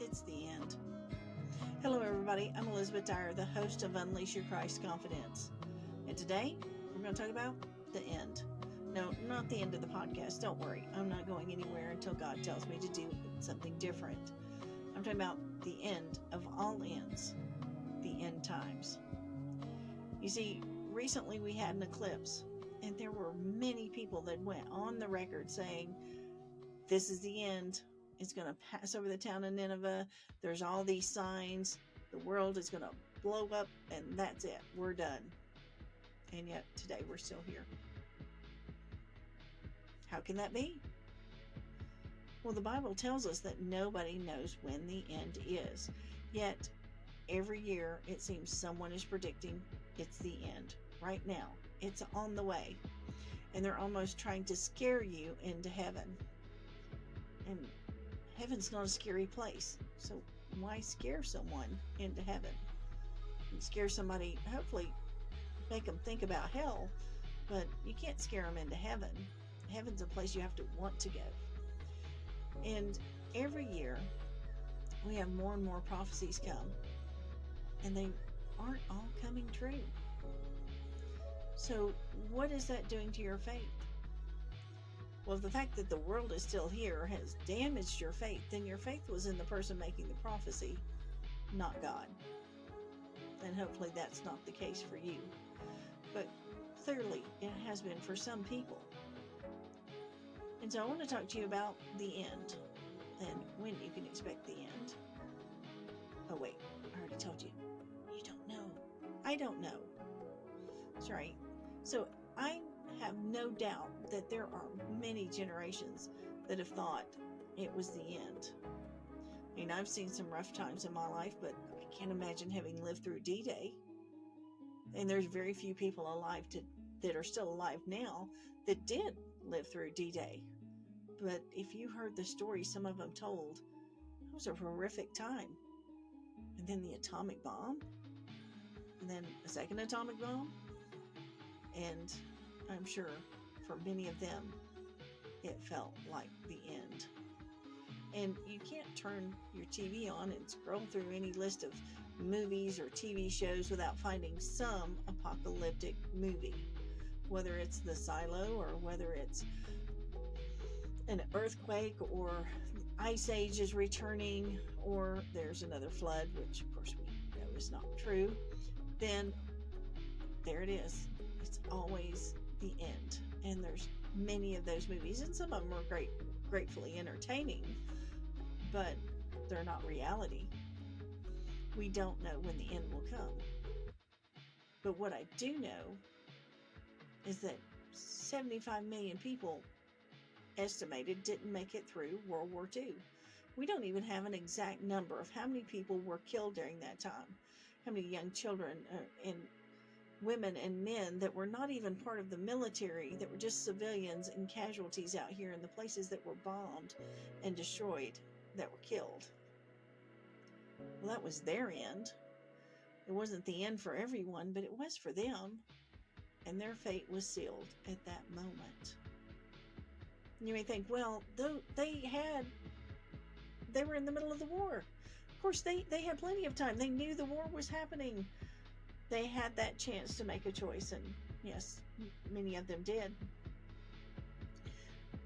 it's the end. Hello, everybody. I'm Elizabeth Dyer, the host of Unleash Your Christ Confidence. And today, we're going to talk about the end. No, not the end of the podcast. Don't worry. I'm not going anywhere until God tells me to do something different. I'm talking about the end of all ends, the end times. You see, recently we had an eclipse, and there were many people that went on the record saying, this is the end. It's going to pass over the town of Nineveh. There's all these signs. The world is going to blow up, and that's it. We're done. And yet, today we're still here. How can that be? Well, the Bible tells us that nobody knows when the end is. Yet, every year, it seems someone is predicting it's the end. Right now. It's on the way. And they're almost trying to scare you into heaven. And heaven's not a scary place. So why scare someone into heaven? You scare somebody, hopefully make them think about hell, but you can't scare them into heaven. Heaven's a place you have to want to go. And every year we have more and more prophecies come, and they aren't all coming true. So what is that doing to your faith? Well, if the fact that the world is still here has damaged your faith, then your faith was in the person making the prophecy, not God. And hopefully that's not the case for you. But clearly it has been for some people. And so I want to talk to you about the end and when you can expect the end. Oh wait, I already told you. You don't know. I don't know. That's right. So I have no doubt that there are many generations that have thought it was the end. I mean, I've seen some rough times in my life, but I can't imagine having lived through D-Day. And there's very few people alive that are still alive now that did live through D-Day. But if you heard the stories some of them told, it was a horrific time. And then the atomic bomb, and then a second atomic bomb, and I'm sure for many of them it felt like the end. And you can't turn your TV on and scroll through any list of movies or TV shows without finding some apocalyptic movie, whether it's the Silo or whether it's an earthquake or ice age is returning or there's another flood, which of course we know is not true. Then there it is. It's always the end. And there's many of those movies, and some of them are gratefully entertaining, but they're not reality. We don't know when the end will come. But what I do know is that 75 million people estimated didn't make it through World War II. We don't even have an exact number of how many people were killed during that time, how many young children and women and men that were not even part of the military, that were just civilians and casualties out here in the places that were bombed and destroyed, that were killed. Well, that was their end. It wasn't the end for everyone, but it was for them. And their fate was sealed at that moment. You may think, well, they were in the middle of the war. Of course, they had plenty of time. They knew the war was happening. They had that chance to make a choice, and yes, many of them did.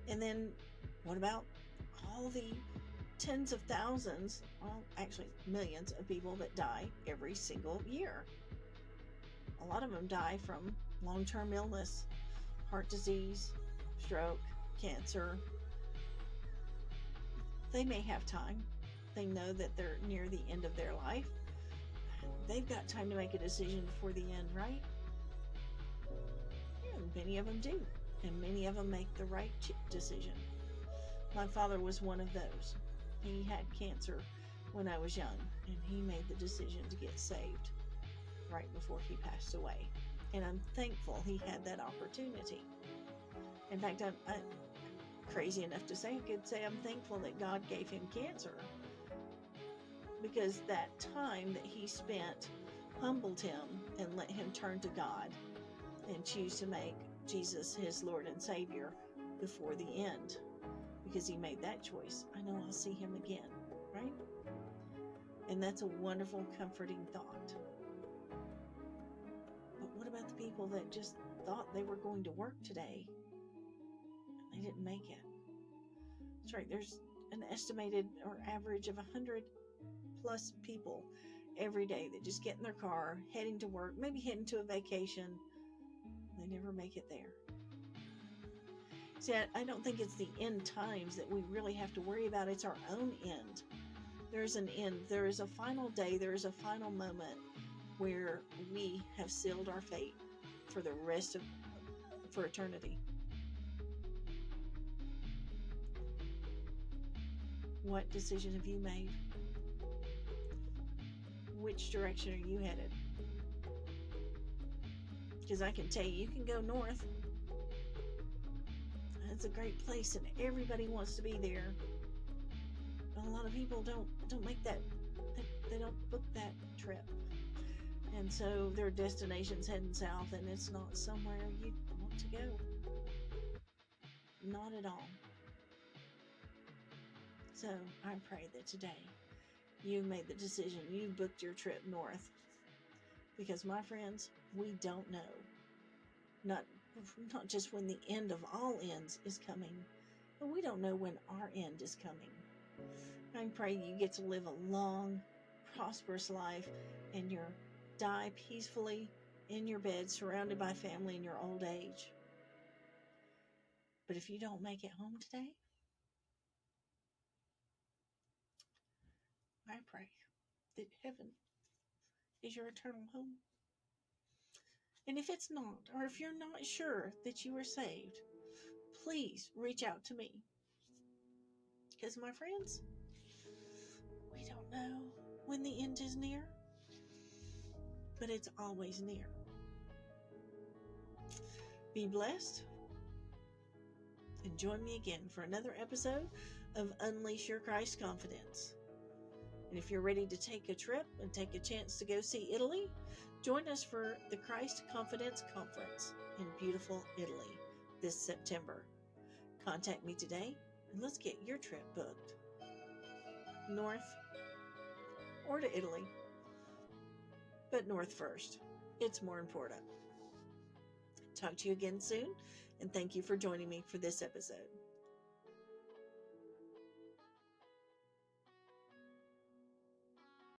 And then what about all the tens of thousands, well, actually millions of people that die every single year? A lot of them die from long-term illness, heart disease, stroke, cancer. They may have time. They know that they're near the end of their life. They've got time to make a decision before the end, right? Yeah, and many of them do. And many of them make the right decision. My father was one of those. He had cancer when I was young, and he made the decision to get saved right before he passed away. And I'm thankful he had that opportunity. In fact, I'm crazy enough to say, I could say I'm thankful that God gave him cancer, because that time that he spent humbled him and let him turn to God and choose to make Jesus his Lord and Savior before the end. Because he made that choice. I know I'll see him again, right? And that's a wonderful, comforting thought. But what about the people that just thought they were going to work today and they didn't make it? That's right, there's an estimated or average of 100 plus people every day that just get in their car, heading to work, maybe heading to a vacation. They never make it there. See, I don't think it's the end times that we really have to worry about. It's our own end. There's an end. There is a final day. There is a final moment where we have sealed our fate for the rest of, for eternity. What decision have you made? Which direction are you headed? Because I can tell you, you can go north. It's a great place and everybody wants to be there. But a lot of people don't make that, they don't book that trip. And so their destination's heading south and it's not somewhere you want to go. Not at all. So I pray that today you made the decision, you booked your trip north. Because my friends, we don't know. Not just when the end of all ends is coming, but we don't know when our end is coming. I pray you get to live a long, prosperous life and you die peacefully in your bed, surrounded by family in your old age. But if you don't make it home today, I pray that heaven is your eternal home. And if it's not, or if you're not sure that you are saved, please reach out to me. Because my friends, we don't know when the end is near, but it's always near. Be blessed, and join me again for another episode of Unleash Your Christ Confidence. And if you're ready to take a trip and take a chance to go see Italy, join us for the Christ Confidence Conference in beautiful Italy this September. Contact me today and let's get your trip booked. North or to Italy, but north first. It's more important. Talk to you again soon, and thank you for joining me for this episode.